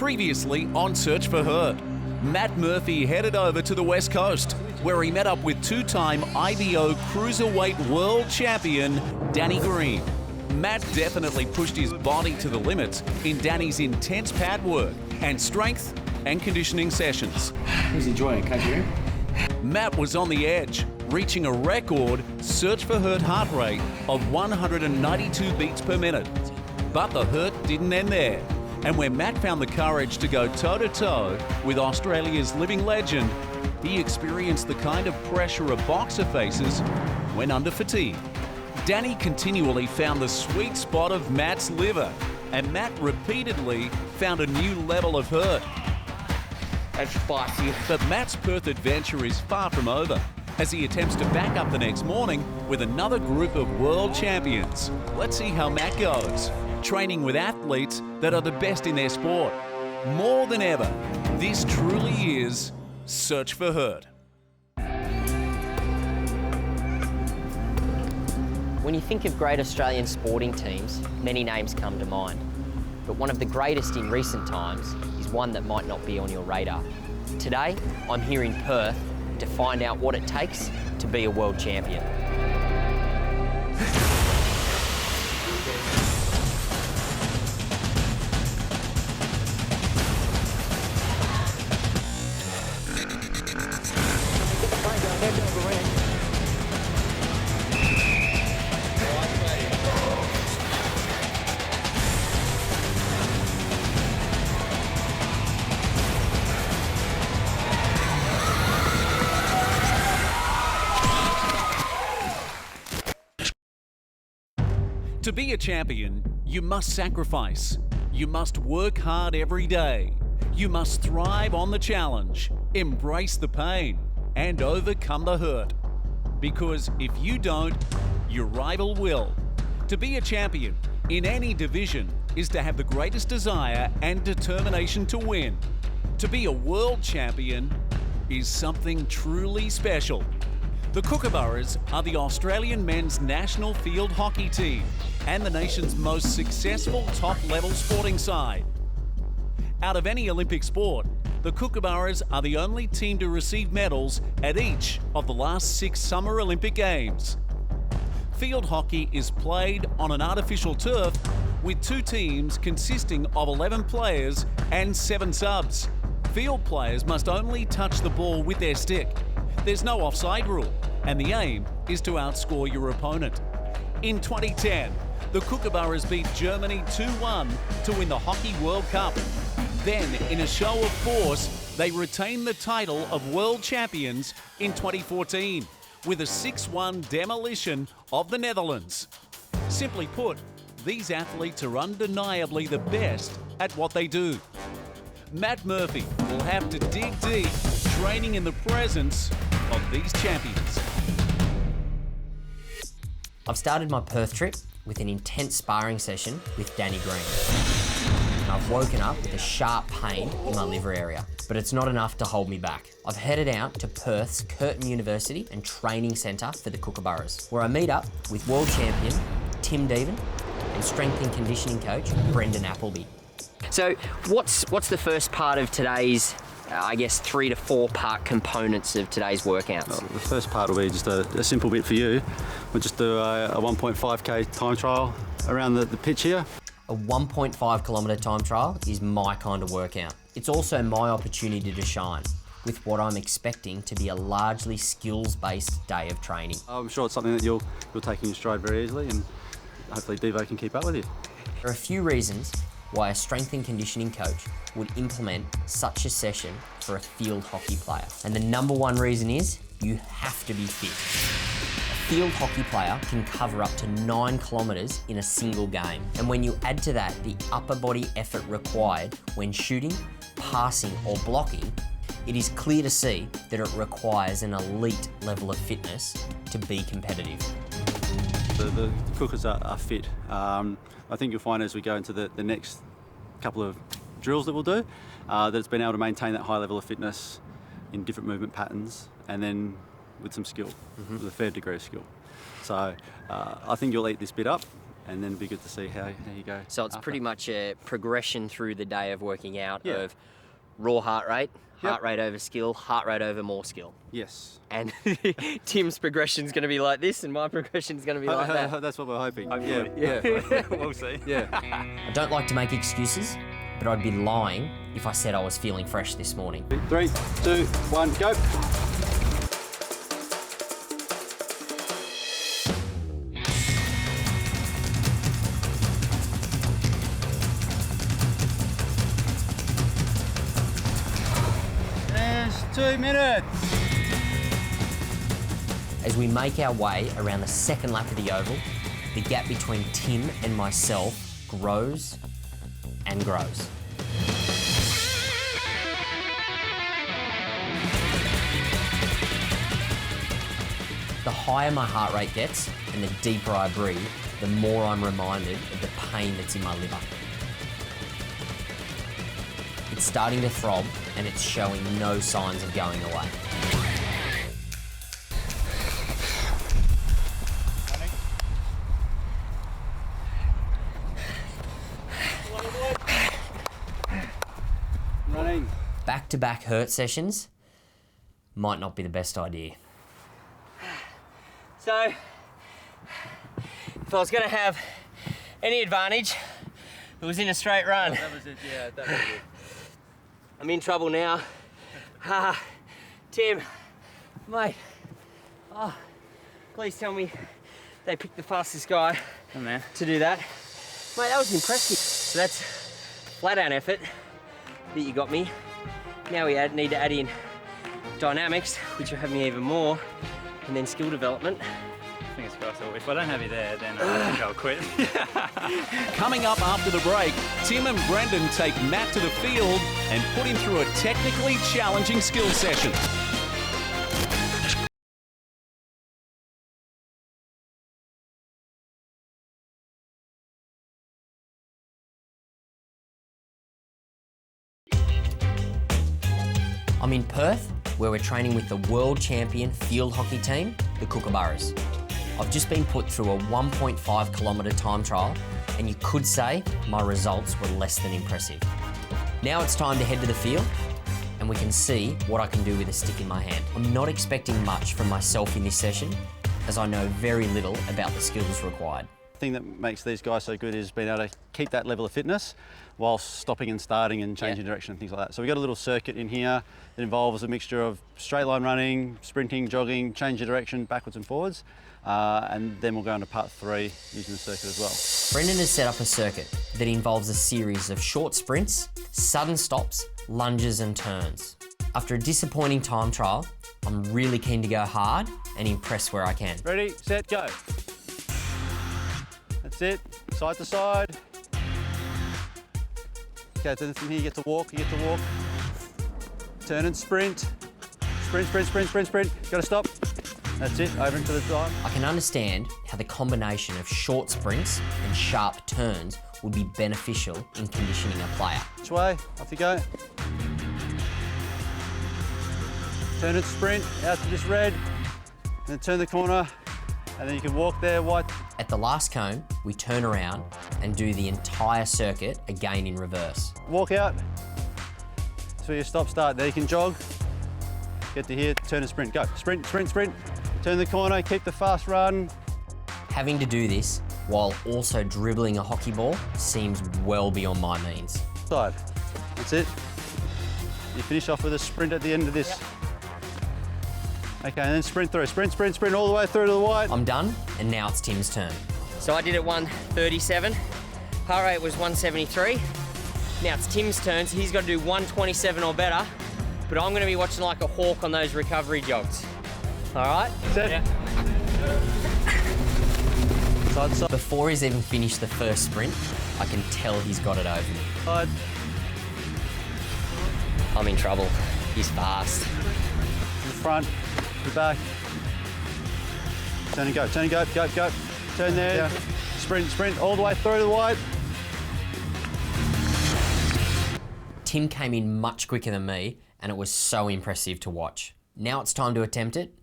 Previously on Search for Hurt, Matt Murphy headed over to the West Coast, where he met up with two-time IBO Cruiserweight World Champion Danny Green. Matt definitely pushed his body to the limits in Danny's intense pad work and strength and conditioning sessions. He's enjoying it, can't you? Matt was on the edge, reaching a record Search for Hurt heart rate of 192 beats per minute. But the hurt didn't end there. And when Matt found the courage to go toe-to-toe with Australia's living legend, he experienced the kind of pressure a boxer faces when under fatigue. Danny continually found the sweet spot of Matt's liver, and Matt repeatedly found a new level of hurt. That's spicy. But Matt's Perth adventure is far from over, as he attempts to back up the next morning with another group of world champions. Let's see how Matt goes, training with athletes that are the best in their sport. More than ever, this truly is Search for Hurt. When you think of great Australian sporting teams, many names come to mind. But one of the greatest in recent times is one that might not be on your radar. Today, I'm here in Perth to find out what it takes to be a world champion. To be a champion, you must sacrifice. You must work hard every day. You must thrive on the challenge, embrace the pain, and overcome the hurt. Because if you don't, your rival will. To be a champion in any division is to have the greatest desire and determination to win. To be a world champion is something truly special. The Kookaburras are the Australian men's national field hockey team and the nation's most successful top-level sporting side. Out of any Olympic sport, the Kookaburras are the only team to receive medals at each of the last 6 Summer Olympic Games. Field hockey is played on an artificial turf with 2 teams consisting of 11 players and 7 subs. Field players must only touch the ball with their stick. There's no offside rule, and the aim is to outscore your opponent. In 2010, the Kookaburras beat Germany 2-1 to win the Hockey World Cup. Then, in a show of force, they retained the title of World Champions in 2014 with a 6-1 demolition of the Netherlands. Simply put, these athletes are undeniably the best at what they do. Matt Murphy will have to dig deep, training in the presence of these champions. I've started my Perth trip with an intense sparring session with Danny Green. And I've woken up with a sharp pain in my liver area, but it's not enough to hold me back. I've headed out to Perth's Curtin University and Training Centre for the Kookaburras, where I meet up with world champion Tim Deven and strength and conditioning coach Brendan Appleby. So what's the first part of today's, 3 to 4 part components of today's workouts? Well, the first part will be just a simple bit for you. We'll just do a 1.5k time trial around the pitch here. A 1.5 kilometre time trial is my kind of workout. It's also my opportunity to shine with what I'm expecting to be a largely skills-based day of training. I'm sure it's something that you'll take in your stride very easily, and hopefully Devo can keep up with you. There are a few reasons why a strength and conditioning coach would implement such a session for a field hockey player. And the number one reason is you have to be fit. A field hockey player can cover up to 9 kilometres in a single game. And when you add to that the upper body effort required when shooting, passing or blocking, it is clear to see that it requires an elite level of fitness to be competitive. The Cookers are fit. I think you'll find as we go into the next couple of drills that we'll do, that it's been able to maintain that high level of fitness in different movement patterns, and then with some skill, with a fair degree of skill. So I think you'll eat this bit up, and then it'd be good to see how you go. So it's after. pretty much a progression through the day of working out Yeah. of raw heart rate, Yep. heart rate over skill, heart rate over more skill. Yes. And Tim's progression's going to be like this, and my progression's going to be like that. That's what we're hoping. Yeah. We'll see. Yeah. I don't like to make excuses, but I'd be lying if I said I was feeling fresh this morning. 3, 2, 1, go. There's 2 minutes. As we make our way around the second lap of the oval, the gap between Tim and myself grows and grows. The higher my heart rate gets and the deeper I breathe, the more I'm reminded of the pain that's in my liver. It's starting to throb and it's showing no signs of going away. Running. Back-to-back hurt sessions might not be the best idea. So, if I was going to have any advantage, it was in a straight run. That was it, yeah, that was it. I'm in trouble now. Tim, mate, please tell me they picked the fastest guy to do that. Mate, that was impressive. So that's flat out effort that you got me. Now we need to add in dynamics, which will have me even more, and then skill development. Fingers crossed. If I don't have you there, then I think I'll quit. Coming up after the break, Tim and Brendan take Matt to the field and put him through a technically challenging skill session. I'm in Perth, where we're training with the world champion field hockey team, the Kookaburras. I've just been put through a 1.5 kilometre time trial, and you could say my results were less than impressive. Now it's time to head to the field, and we can see what I can do with a stick in my hand. I'm not expecting much from myself in this session, as I know very little about the skills required. The thing that makes these guys so good is being able to keep that level of fitness while stopping and starting and changing direction and things like that. So we've got a little circuit in here that involves a mixture of straight line running, sprinting, jogging, change your direction backwards and forwards, and then we'll go into part 3 using the circuit as well. Brendan has set up a circuit that involves a series of short sprints, sudden stops, lunges and turns. After a disappointing time trial, I'm really keen to go hard and impress where I can. Ready, set, go. That's it, side to side. Okay, then from here you get to walk, Turn and sprint. Sprint, sprint, sprint, sprint, sprint. Gotta stop. That's it, over into the time. I can understand how the combination of short sprints and sharp turns would be beneficial in conditioning a player. Which way? Off you go. Turn and sprint out to this red, and then turn the corner, and then you can walk there, white. At the last cone, we turn around and do the entire circuit again in reverse. Walk out. So you stop, start. There you can jog. Get to here, turn and sprint. Go. Sprint, sprint, sprint. Turn the corner, keep the fast run. Having to do this while also dribbling a hockey ball seems well beyond my means. Side. That's it. You finish off with a sprint at the end of this. Okay, and then sprint through. Sprint, sprint, sprint all the way through to the white. I'm done, and now it's Tim's turn. So I did it 137, heart rate was 173. Now it's Tim's turn, so he's got to do 127 or better, but I'm going to be watching like a hawk on those recovery jogs. All right? Set. Yeah. Side, side, Before he's even finished the first sprint, I can tell he's got it over me. side. I'm in trouble. He's fast. The front, the back. Turn and go, turn and go, go, go. Turn there. Yeah. Sprint, sprint all the way through to the white. Tim came in much quicker than me, and it was so impressive to watch. Now it's time to attempt it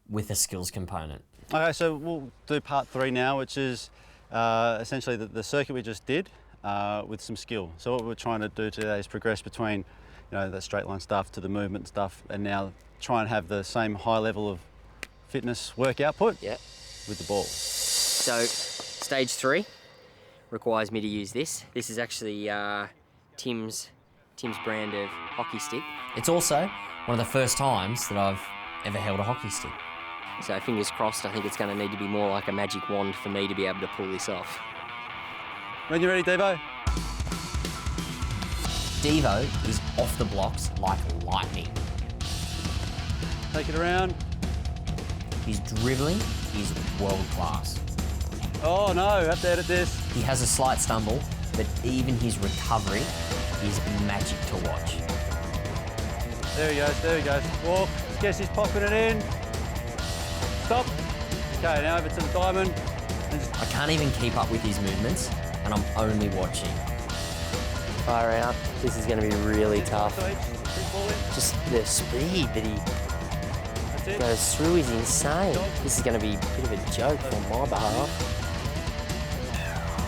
with a skills component. Okay, so we'll do part 3 now, which is essentially the circuit we just did with some skill. So what we're trying to do today is progress between, the straight line stuff to the movement stuff, and now try and have the same high level of fitness work output with the ball. So stage 3 requires me to use this. This is actually Tim's brand of hockey stick. It's also one of the first times that I've ever held a hockey stick. So fingers crossed, I think it's going to need to be more like a magic wand for me to be able to pull this off. When you're ready, Devo. Devo is off the blocks like lightning. Take it around. His dribbling is world class. Oh no, I have to edit this. He has a slight stumble, but even his recovery is magic to watch. There he goes. Walk. Guess he's popping it in. Stop. Okay, now over to the diamond. I can't even keep up with his movements, and I'm only watching. Far out. This is going to be really tough. Just the speed that he goes through is insane. This is going to be a bit of a joke on my behalf.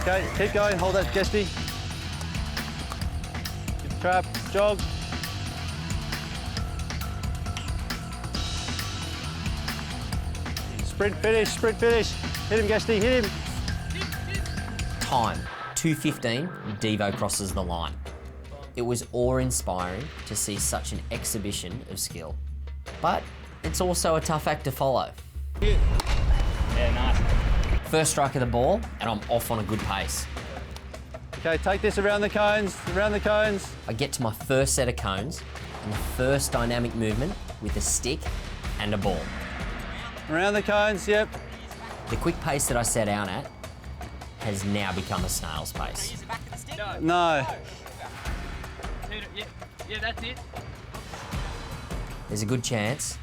Okay, keep going. Hold that, Guesty. Good trap. Jog. Sprint finish. Hit him, Guesty, hit him. Time, 2:15, Devo crosses the line. It was awe-inspiring to see such an exhibition of skill. But it's also a tough act to follow. Yeah, nice. First strike of the ball, and I'm off on a good pace. Okay, take this around the cones, I get to my first set of cones, and the first dynamic movement with a stick and a ball. Around the cones, yep. The quick pace that I set out at has now become a snail's pace. No. Yeah, that's it. There's a good chance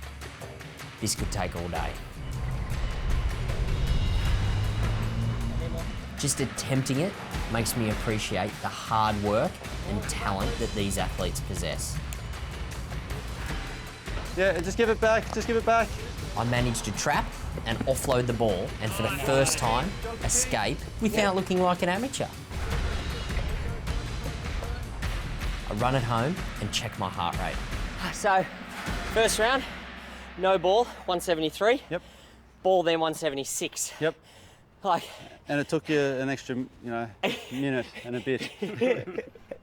this could take all day. Just attempting it makes me appreciate the hard work and talent that these athletes possess. Yeah, just give it back. I managed to trap and offload the ball, and for the first time, escape without looking like an amateur. I run it home and check my heart rate. So, first round, no ball, 173. Yep. Ball then 176. Yep. Like, And it took you an extra, minute and a bit.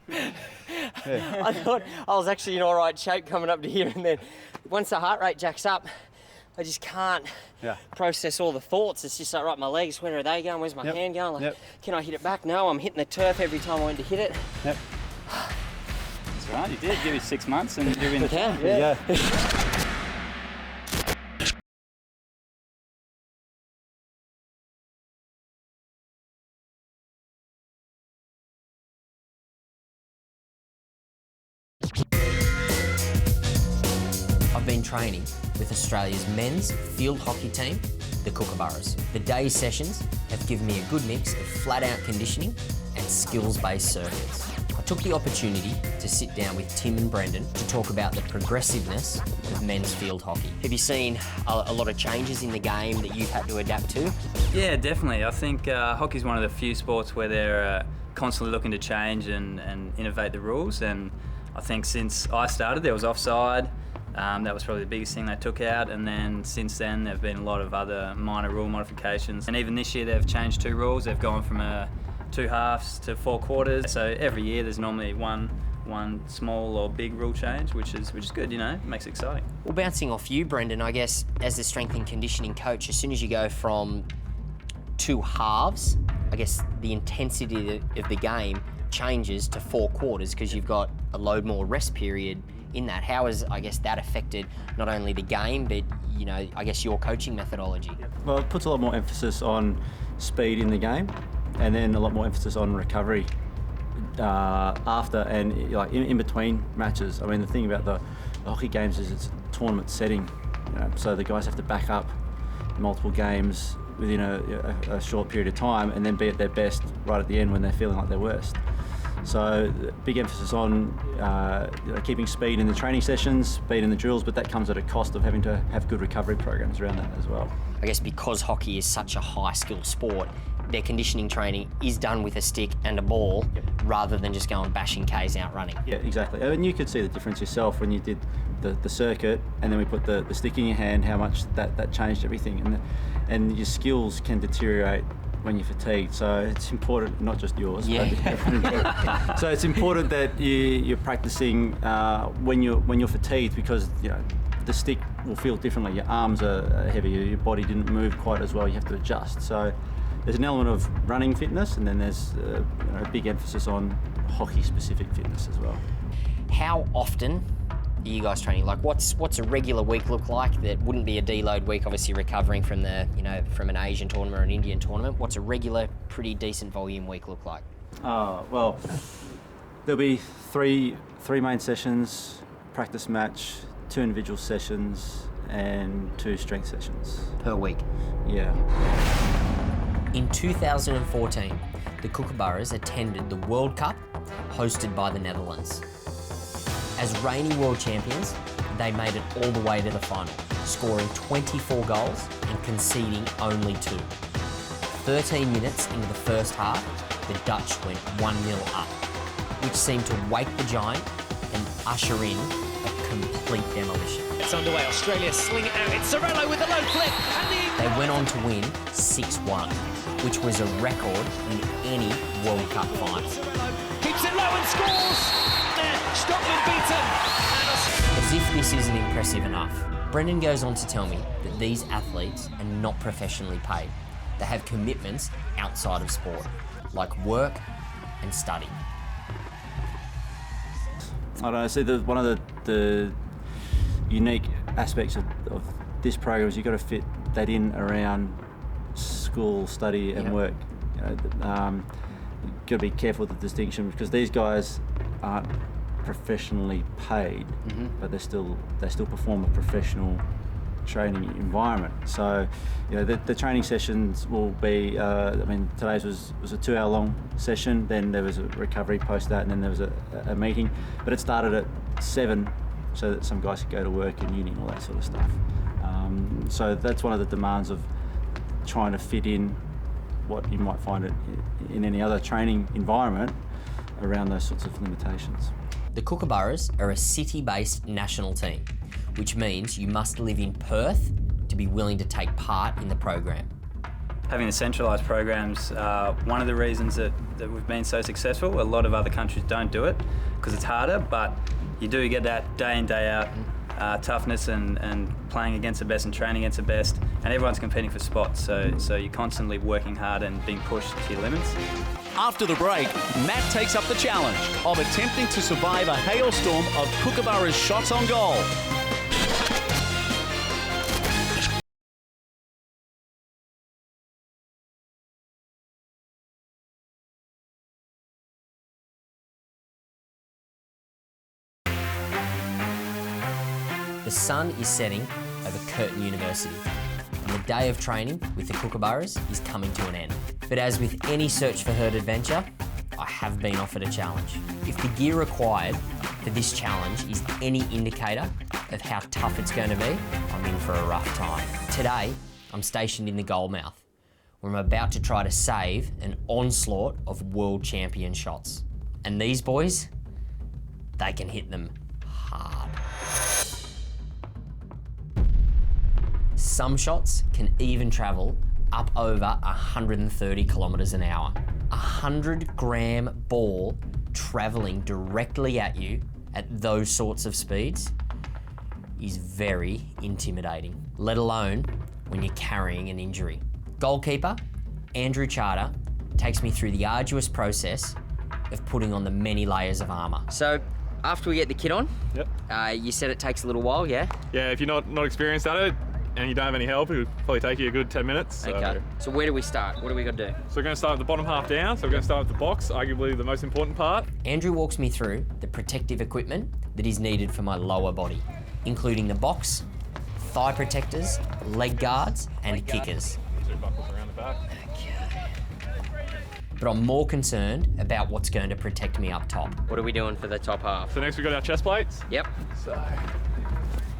I thought I was actually in all right shape coming up to here, and then once the heart rate jacks up, I just can't process all the thoughts. It's just like, right, my legs, where are they going? Where's my hand going? Like, can I hit it back? No, I'm hitting the turf every time I went to hit it. Yep. That's right, you did. Give it 6 months and you're in the Yeah. Yeah. I've been training with Australia's men's field hockey team, the Kookaburras. The day's sessions have given me a good mix of flat-out conditioning and skills-based circuits. I took the opportunity to sit down with Tim and Brendan to talk about the progressiveness of men's field hockey. Have you seen a lot of changes in the game that you've had to adapt to? Yeah, definitely. I think hockey's one of the few sports where they're constantly looking to change and innovate the rules. And I think since I started, there was offside. That was probably the biggest thing they took out, and then since then there have been a lot of other minor rule modifications. And even this year they've changed 2 rules. They've gone from 2 halves to 4 quarters. So every year there's normally one small or big rule change, which is good. It makes it exciting. Well, bouncing off you, Brendan, I guess as the strength and conditioning coach, as soon as you go from 2 halves, I guess the intensity of the game changes to 4 quarters because you've got a load more rest period in that. How has, I guess, that affected not only the game, but, I guess your coaching methodology? Well, it puts a lot more emphasis on speed in the game, and then a lot more emphasis on recovery after and in between matches. I mean, the thing about the hockey games is it's a tournament setting, so the guys have to back up multiple games within a short period of time and then be at their best right at the end when they're feeling like their worst. So big emphasis on keeping speed in the training sessions, speed in the drills, but that comes at a cost of having to have good recovery programs around that as well. I guess because hockey is such a high-skilled sport, their conditioning training is done with a stick and a ball rather than just going bashing Ks out running. Yeah, exactly. And you could see the difference yourself when you did the circuit and then we put the stick in your hand, how much that changed everything. And your skills can deteriorate when you're fatigued. So it's important, not just yours. Yeah. So it's important that you're practicing when you're fatigued, because the stick will feel differently. Your arms are heavier, your body didn't move quite as well, you have to adjust. So there's an element of running fitness, and then there's a big emphasis on hockey-specific fitness as well. How often are you guys training? Like, what's a regular week look like that wouldn't be a deload week, obviously recovering from from an Asian tournament or an Indian tournament? What's a regular, pretty decent volume week look like? Well, there'll be three main sessions, practice match, 2 individual sessions, and 2 strength sessions. Per week? Yeah. In 2014, the Kookaburras attended the World Cup hosted by the Netherlands. As reigning world champions, they made it all the way to the final, scoring 24 goals and conceding only 2. 13 minutes into the first half, the Dutch went 1-0 up, which seemed to wake the giant and usher in a complete demolition. It's underway. Australia swing it out. It's Sorello with the low flip. They went on to win 6-1, which was a record in any World Cup final. Keeps it low and scores. Scotland beaten. As if this isn't impressive enough, Brendan goes on to tell me that these athletes are not professionally paid. They have commitments outside of sport, like work and study. I don't know, see, one of the unique aspects of this program is you've got to fit that in around school, study and work. You've got to be careful with the distinction, because these guys aren't professionally paid, but they still perform a professional training environment. So, the training sessions will be, today's was a 2-hour long session, then there was a recovery post that, and then there was a meeting, but it started at 7 so that some guys could go to work and uni and all that sort of stuff. So that's one of the demands of trying to fit in what you might find in any other training environment around those sorts of limitations. The Kookaburras are a city-based national team, which means you must live in Perth to be willing to take part in the program. Having the centralised programs, one of the reasons that we've been so successful. A lot of other countries don't do it because it's harder, but you do get that day in, day out toughness and playing against the best and training against the best, and everyone's competing for spots, so you're constantly working hard and being pushed to your limits. After the break, Matt takes up the challenge of attempting to survive a hailstorm of Kookaburras shots on goal. The sun is setting over Curtin University, and the day of training with the Kookaburras is coming to an end. But as with any Search4Hurt adventure, I have been offered a challenge. If the gear required for this challenge is any indicator of how tough it's going to be, I'm in for a rough time. Today, I'm stationed in the goalmouth, where I'm about to try to save an onslaught of world champion shots. And these boys, they can hit them hard. Some shots can even travel up over 130 kilometers an hour. 100-gram ball traveling directly at you at those sorts of speeds is very intimidating, let alone when you're carrying an injury. Goalkeeper Andrew Charter takes me through the arduous process of putting on the many layers of armour. So, after we get the kit on, you said it takes a little while, yeah? Yeah, if you're not experienced at it and you don't have any help, it'll probably take you a good 10 minutes. So. Okay. So where do we start? What do we got to do? So we're going to start at the bottom half down. So we're going to start with the box, arguably the most important part. Andrew walks me through the protective equipment that is needed for my lower body, including the box, thigh protectors, leg guards, and kickers. 2 buckles around the back. But I'm more concerned about what's going to protect me up top. What are we doing for the top half? So next we've got our chest plates. Yep. So.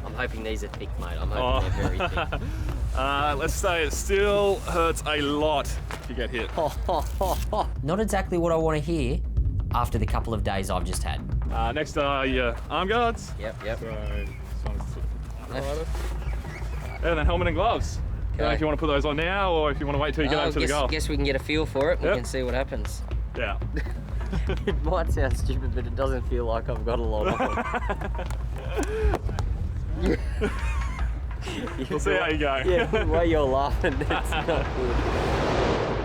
I'm hoping these are thick, mate. I'm hoping they're very thick. Let's say it still hurts a lot if you get hit. Not exactly what I want to hear after the couple of days I've just had. Next are your arm guards. Yep. So this one's and then helmet and gloves. I don't know if you want to put those on now or if you want to wait till you get over to the goal. Guess we can get a feel for it. We can see what happens. Yeah. It might sound stupid, but it doesn't feel like I've got a lot on. We'll see how you go. Yeah, the way you're laughing, it's not good.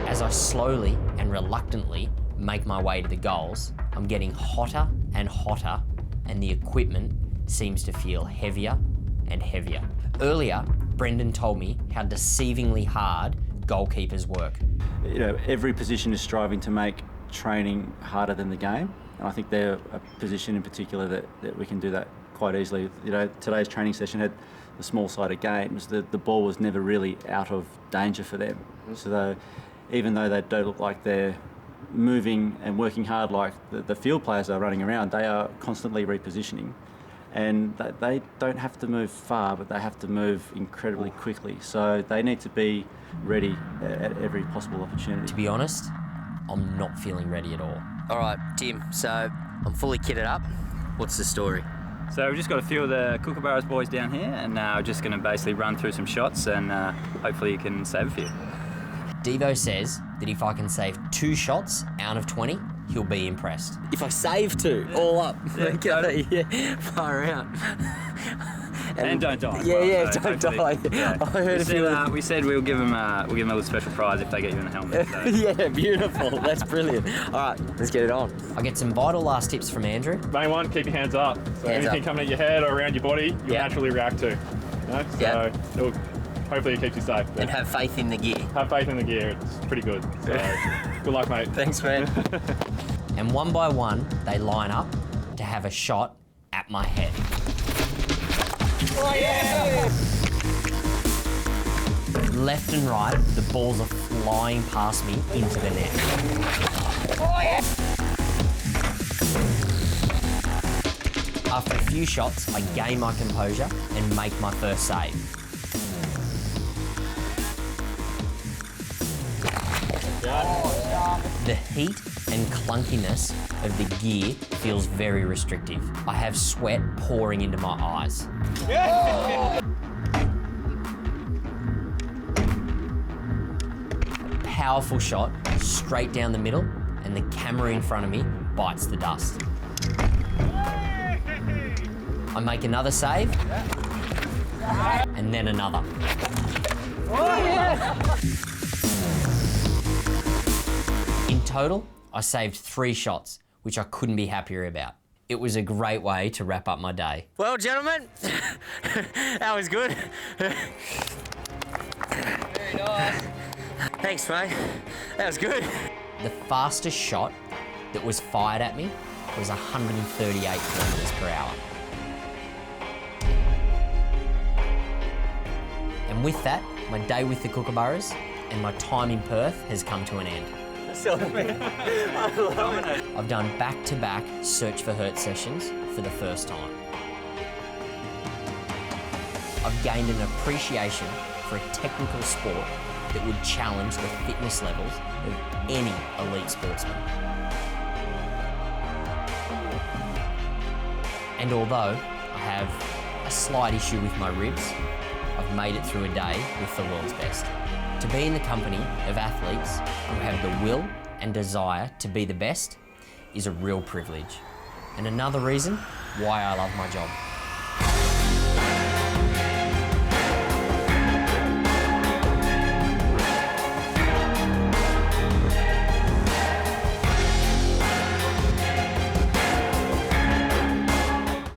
As I slowly and reluctantly make my way to the goals, I'm getting hotter and hotter, and the equipment seems to feel heavier and heavier. Earlier, Brendan told me how deceivingly hard goalkeepers work. You know, every position is striving to make training harder than the game, and I think they're a position in particular that we can do that quite easily. You know, today's training session had the small-sided games. The ball was never really out of danger for them. So even though they don't look like they're moving and working hard like the field players are running around, they are constantly repositioning. And they don't have to move far, but they have to move incredibly quickly. So they need to be ready at every possible opportunity. To be honest, I'm not feeling ready at all. All right, Tim, so I'm fully kitted up. What's the story? So we've just got a few of the Kookaburras boys down here, and we're just going to basically run through some shots, and hopefully you can save a few. Devo says that if I can save 2 shots out of 20, he'll be impressed. If I save 2, all up. Yeah, far out. And don't die. Yeah, so don't die. Yeah. I heard We said we'll give them a little special prize if they get you in the helmet. So. Yeah, beautiful. That's brilliant. All right, let's get it on. I get some vital last tips from Andrew. Main one, keep your hands up. So Hands anything up. coming at your head or around your body, you'll naturally react to. You know? So Yeah. hopefully it keeps you safe. But And have faith in the gear. have faith in the gear, it's pretty good. So good luck, mate. Thanks, man. And one by one, they line up to have a shot at my head. Oh, yeah! Left and right, the balls are flying past me into the net. Oh, yeah! After a few shots, I gain my composure and make my first save. The heat and clunkiness of the gear feels very restrictive. I have sweat pouring into my eyes. Powerful shot, straight down the middle, and the camera in front of me bites the dust. I make another save, and then another. In total, I saved 3 shots, which I couldn't be happier about. It was a great way to wrap up my day. Well, gentlemen, that was good. Very nice. Thanks, mate. That was good. The fastest shot that was fired at me was 138 kilometres per hour. And with that, my day with the Kookaburras and my time in Perth has come to an end. I've done back-to-back Search4Hurt sessions for the first time. I've gained an appreciation for a technical sport that would challenge the fitness levels of any elite sportsman. And although I have a slight issue with my ribs, I've made it through a day with the world's best. To be in the company of athletes who have the will and desire to be the best is a real privilege. And another reason why I love my job.